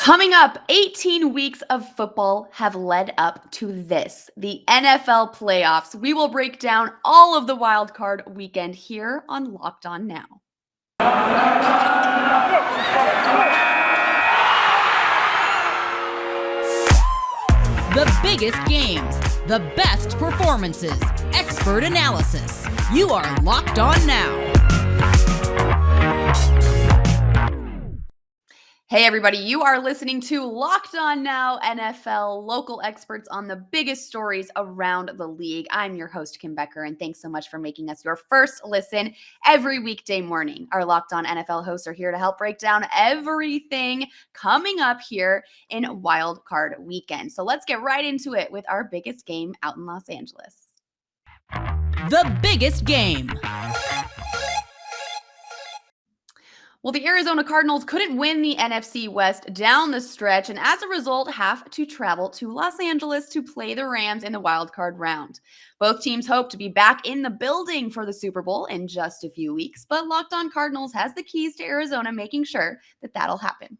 Coming up, 18 weeks of football have led up to this, the NFL playoffs. We will break down all of the wild card weekend here on Locked On Now. The biggest games, the best performances, expert analysis. You are Locked On Now. Hey everybody, you are listening to Locked On Now NFL, local experts on the biggest stories around the league. I'm your host, Kim Becker, and thanks so much for making us your first listen every weekday morning. Our Locked On NFL hosts are here to help break down everything coming up here in Wild Card Weekend. So let's get right into it with our biggest game out in Los Angeles. The biggest game. Well, the Arizona Cardinals couldn't win the NFC West down the stretch, and as a result, have to travel to Los Angeles to play the Rams in the wild card round. Both teams hope to be back in the building for the Super Bowl in just a few weeks, but Locked On Cardinals has the keys to Arizona, making sure that that'll happen.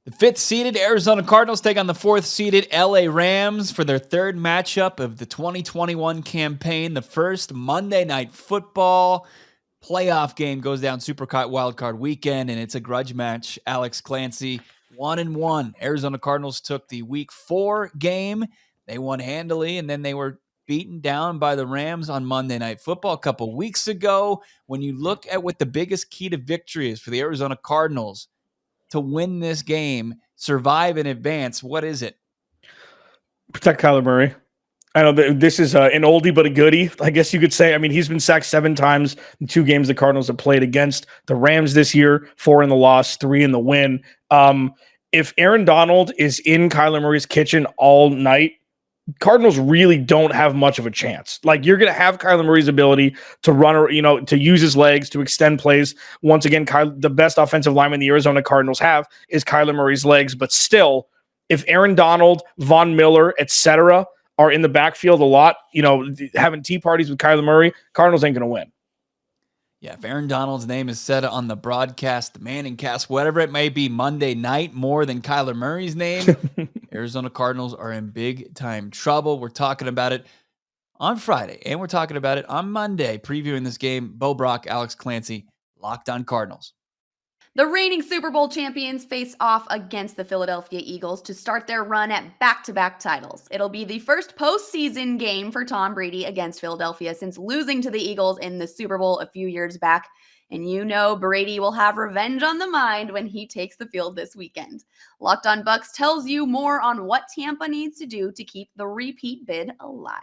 The fifth-seeded Arizona Cardinals take on the fourth-seeded LA Rams for their third matchup of the 2021 campaign, the first Monday Night Football playoff game goes down Super Wildcard Weekend, and it's a grudge match. Alex Clancy, 1-1. Arizona Cardinals took the Week 4 game. They won handily, and then they were beaten down by the Rams on Monday Night Football a couple weeks ago. When you look at what the biggest key to victory is for the Arizona Cardinals to win this game, survive and advance, what is it? Protect Kyler Murray. I know that this is an oldie but a goodie, I guess you could say. I mean, he's been sacked 7 times in 2 games the Cardinals have played against the Rams this year, 4 in the loss, 3 in the win. If Aaron Donald is in Kyler Murray's kitchen all night, Cardinals really don't have much of a chance. Like, you're going to have Kyler Murray's ability to run, to use his legs, to extend plays. Once again, the best offensive lineman the Arizona Cardinals have is Kyler Murray's legs. But still, if Aaron Donald, Von Miller, etc., are in the backfield a lot, having tea parties with Kyler Murray, Cardinals ain't going to win. Yeah, if Aaron Donald's name is said on the broadcast, the Manning cast, whatever it may be, Monday night, more than Kyler Murray's name, Arizona Cardinals are in big-time trouble. We're talking about it on Friday, and we're talking about it on Monday, previewing this game. Bo Brock, Alex Clancy, Locked On Cardinals. The reigning Super Bowl champions face off against the Philadelphia Eagles to start their run at back-to-back titles. It'll be the first postseason game for Tom Brady against Philadelphia since losing to the Eagles in the Super Bowl a few years back. And Brady will have revenge on the mind when he takes the field this weekend. Locked On Bucks tells you more on what Tampa needs to do to keep the repeat bid alive.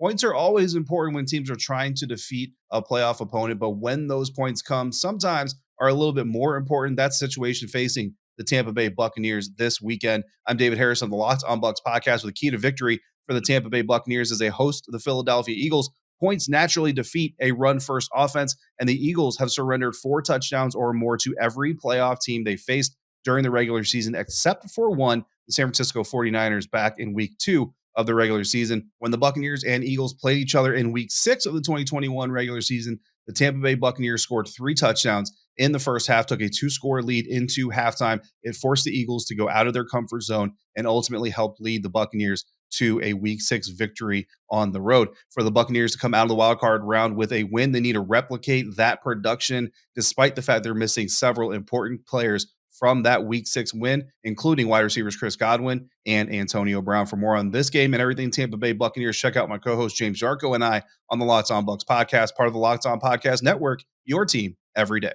Points are always important when teams are trying to defeat a playoff opponent, but when those points come, sometimes are a little bit more important. That's the situation facing the Tampa Bay Buccaneers this weekend. I'm David Harris on the Locked On Bucks podcast with a key to victory for the Tampa Bay Buccaneers as they host the Philadelphia Eagles. Points naturally defeat a run-first offense, and the Eagles have surrendered 4 touchdowns or more to every playoff team they faced during the regular season, except for one, the San Francisco 49ers, back in Week 2 of the regular season. When the Buccaneers and Eagles played each other in Week 6 of the 2021 regular season, the Tampa Bay Buccaneers scored 3 touchdowns in the first half, took a 2-score lead into halftime. It forced the Eagles to go out of their comfort zone and ultimately helped lead the Buccaneers to a Week 6 victory on the road. For the Buccaneers to come out of the wild card round with a win, they need to replicate that production, despite the fact they're missing several important players from that Week 6 win, including wide receivers Chris Godwin and Antonio Brown. For more on this game and everything Tampa Bay Buccaneers, check out my co-host James Jarko and I on the Locked On Bucks podcast, part of the Locked On Podcast Network, your team every day.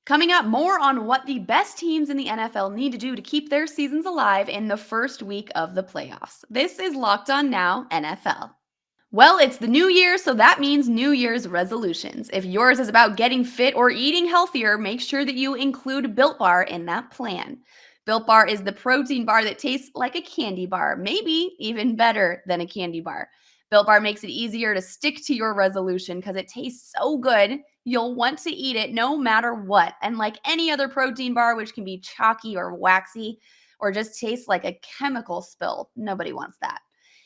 Coming up, more on what the best teams in the NFL need to do to keep their seasons alive in the first week of the playoffs. This is Locked On Now NFL. Well, it's the new year, so that means New Year's resolutions. If yours is about getting fit or eating healthier, make sure that you include Built Bar in that plan. Built Bar is the protein bar that tastes like a candy bar, maybe even better than a candy bar. Built Bar makes it easier to stick to your resolution because it tastes so good, you'll want to eat it no matter what. And like any other protein bar, which can be chalky or waxy, or just tastes like a chemical spill, nobody wants that.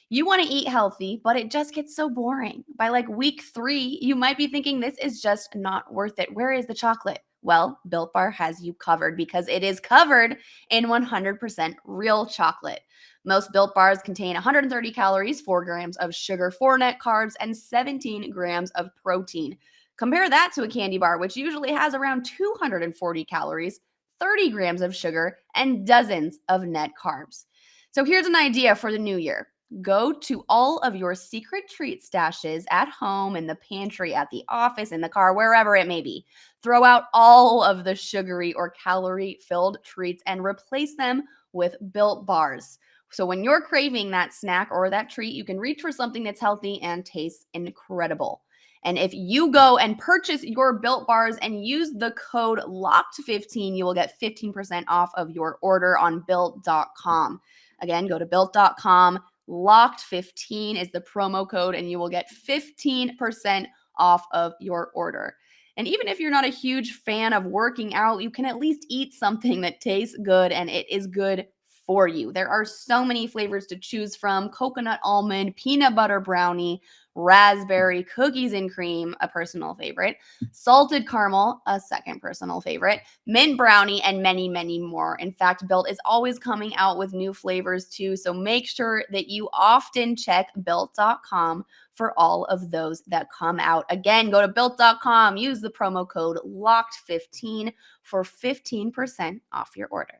You want to eat healthy, but it just gets so boring. By like week 3, you might be thinking this is just not worth it. Where is the chocolate? Well, Built Bar has you covered because it is covered in 100% real chocolate. Most Built Bars contain 130 calories, 4 grams of sugar, 4 net carbs, and 17 grams of protein. Compare that to a candy bar, which usually has around 240 calories, 30 grams of sugar, and dozens of net carbs. So here's an idea for the new year. Go to all of your secret treat stashes at home, in the pantry, at the office, in the car, wherever it may be. Throw out all of the sugary or calorie-filled treats and replace them with Built Bars. So when you're craving that snack or that treat, you can reach for something that's healthy and tastes incredible. And if you go and purchase your Built Bars and use the code LOCKED15, you will get 15% off of your order on Built.com. Again, go to Built.com. Locked15 is the promo code, and you will get 15% off of your order. And even if you're not a huge fan of working out, you can at least eat something that tastes good and it is good for you. There are so many flavors to choose from: coconut almond, peanut butter brownie, raspberry, cookies and cream, a personal favorite, salted caramel, a second personal favorite, mint brownie, and many, many more. In fact, Built is always coming out with new flavors too, so make sure that you often check Built.com for all of those that come out. Again, go to Built.com, use the promo code LOCKED15 for 15% off your order.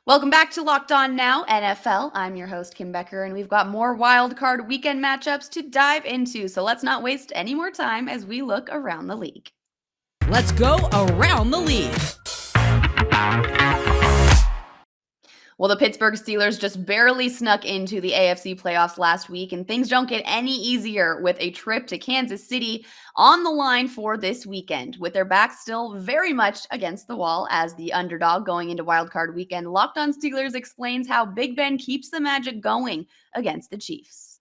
Welcome back to Locked On Now NFL. I'm your host, Kim Becker, and we've got more wild card weekend matchups to dive into. So let's not waste any more time as we look around the league. Let's go around the league. Well, the Pittsburgh Steelers just barely snuck into the AFC playoffs last week, and things don't get any easier with a trip to Kansas City on the line for this weekend. With their backs still very much against the wall as the underdog going into wildcard weekend, Locked On Steelers explains how Big Ben keeps the magic going against the Chiefs.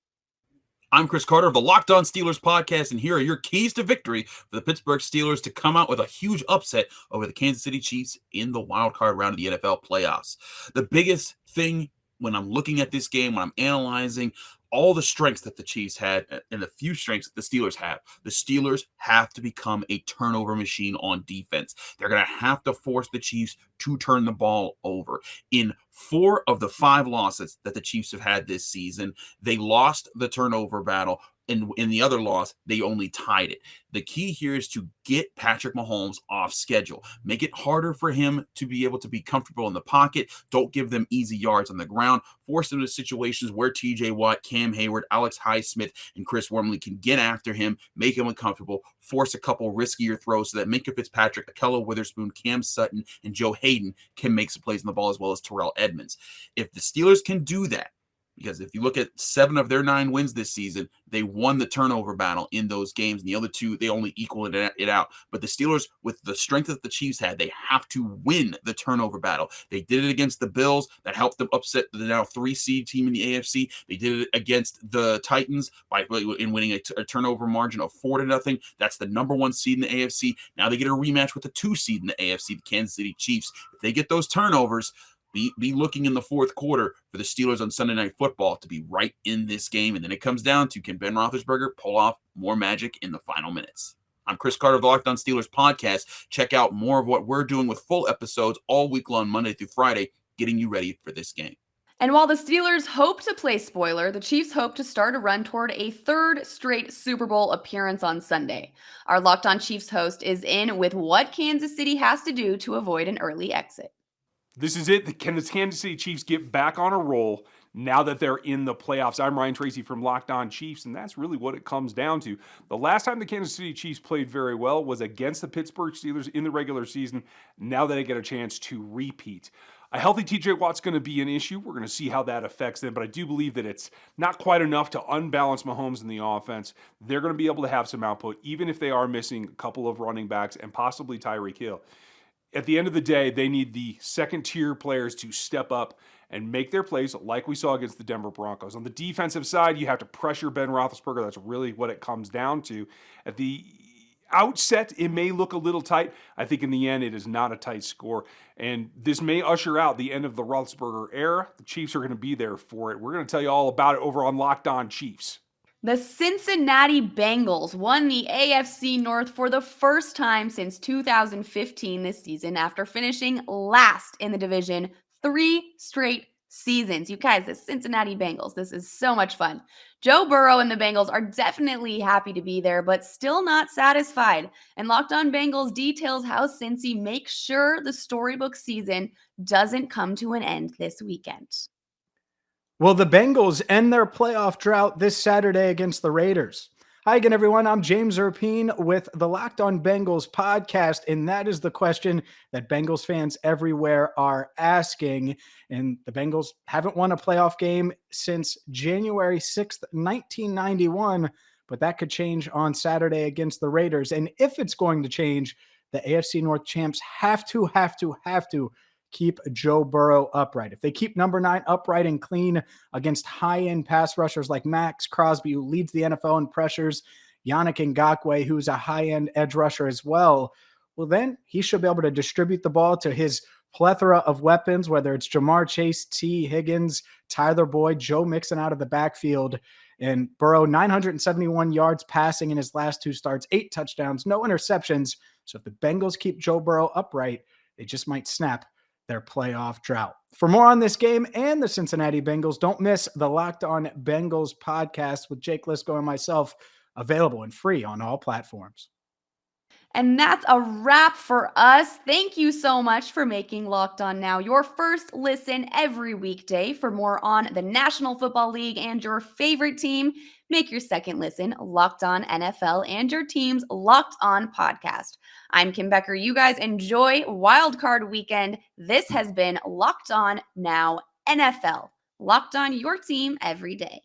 I'm Chris Carter of the Locked On Steelers podcast, and here are your keys to victory for the Pittsburgh Steelers to come out with a huge upset over the Kansas City Chiefs in the wildcard round of the NFL playoffs. The biggest thing when I'm looking at this game, when I'm analyzing all the strengths that the Chiefs had and the few strengths that the Steelers have, the Steelers have to become a turnover machine on defense. They're going to have to force the Chiefs to turn the ball over. In 4 of the 5 losses that the Chiefs have had this season, they lost the turnover battle. In the other loss, they only tied it. The key here is to get Patrick Mahomes off schedule. Make it harder for him to be able to be comfortable in the pocket. Don't give them easy yards on the ground. Force them to situations where TJ Watt, Cam Hayward, Alex Highsmith, and Chris Wormley can get after him, make him uncomfortable, force a couple riskier throws so that Minkah Fitzpatrick, Akello Witherspoon, Cam Sutton, and Joe Hayden can make some plays on the ball, as well as Terrell Edmonds. If the Steelers can do that, because if you look at 7 of their 9 wins this season, they won the turnover battle in those games. And the other 2, they only equaled it out. But the Steelers, with the strength that the Chiefs had, they have to win the turnover battle. They did it against the Bills. That helped them upset the now 3-seed team in the AFC. They did it against the Titans in winning a turnover margin of 4-0. That's the number 1 seed in the AFC. Now they get a rematch with the 2 seed in the AFC, the Kansas City Chiefs. If they get those turnovers, be looking in the fourth quarter for the Steelers on Sunday Night Football to be right in this game. And then it comes down to, can Ben Roethlisberger pull off more magic in the final minutes? I'm Chris Carter of the Locked On Steelers podcast. Check out more of what we're doing with full episodes all week long, Monday through Friday, getting you ready for this game. And while the Steelers hope to play spoiler, the Chiefs hope to start a run toward a 3rd straight Super Bowl appearance on Sunday. Our Locked On Chiefs host is in with what Kansas City has to do to avoid an early exit. This is it. Can the Kansas City Chiefs get back on a roll now that they're in the playoffs? I'm Ryan Tracy from Locked On Chiefs, and that's really what it comes down to. The last time the Kansas City Chiefs played very well was against the Pittsburgh Steelers in the regular season. Now that they get a chance to repeat. A healthy TJ Watt's going to be an issue. We're going to see how that affects them, but I do believe that it's not quite enough to unbalance Mahomes in the offense. They're going to be able to have some output, even if they are missing a couple of running backs and possibly Tyreek Hill. At the end of the day, they need the second-tier players to step up and make their plays like we saw against the Denver Broncos. On the defensive side, you have to pressure Ben Roethlisberger. That's really what it comes down to. At the outset, it may look a little tight. I think in the end, it is not a tight score. And this may usher out the end of the Roethlisberger era. The Chiefs are going to be there for it. We're going to tell you all about it over on Locked On Chiefs. The Cincinnati Bengals won the AFC North for the first time since 2015 this season after finishing last in the division 3 straight seasons. You guys, the Cincinnati Bengals, this is so much fun. Joe Burrow and the Bengals are definitely happy to be there, but still not satisfied. And Locked On Bengals details how Cincy makes sure the storybook season doesn't come to an end this weekend. Will the Bengals end their playoff drought this Saturday against the Raiders? Hi again, everyone. I'm James Erpine with the Locked On Bengals podcast, and that is the question that Bengals fans everywhere are asking. And the Bengals haven't won a playoff game since January 6th, 1991, but that could change on Saturday against the Raiders. And if it's going to change, the AFC North champs have to keep Joe Burrow upright. If they keep number 9 upright and clean against high-end pass rushers like Max Crosby, who leads the NFL in pressures, Yannick Ngakoue, who's a high-end edge rusher as well, then he should be able to distribute the ball to his plethora of weapons, whether it's Jamar Chase, T. Higgins, Tyler Boyd, Joe Mixon out of the backfield. And Burrow, 971 yards passing in his last 2 starts, 8 touchdowns, no interceptions. So if the Bengals keep Joe Burrow upright, they just might snap their playoff drought. For more on this game and the Cincinnati Bengals, don't miss the Locked On Bengals podcast with Jake Lisco and myself, available and free on all platforms. And that's a wrap for us. Thank you so much for making Locked On Now your first listen every weekday. For more on the National Football League and your favorite team, make your second listen Locked On NFL and your team's Locked On podcast. I'm Kim Becker. You guys enjoy Wildcard Weekend. This has been Locked On Now NFL. Locked On your team every day.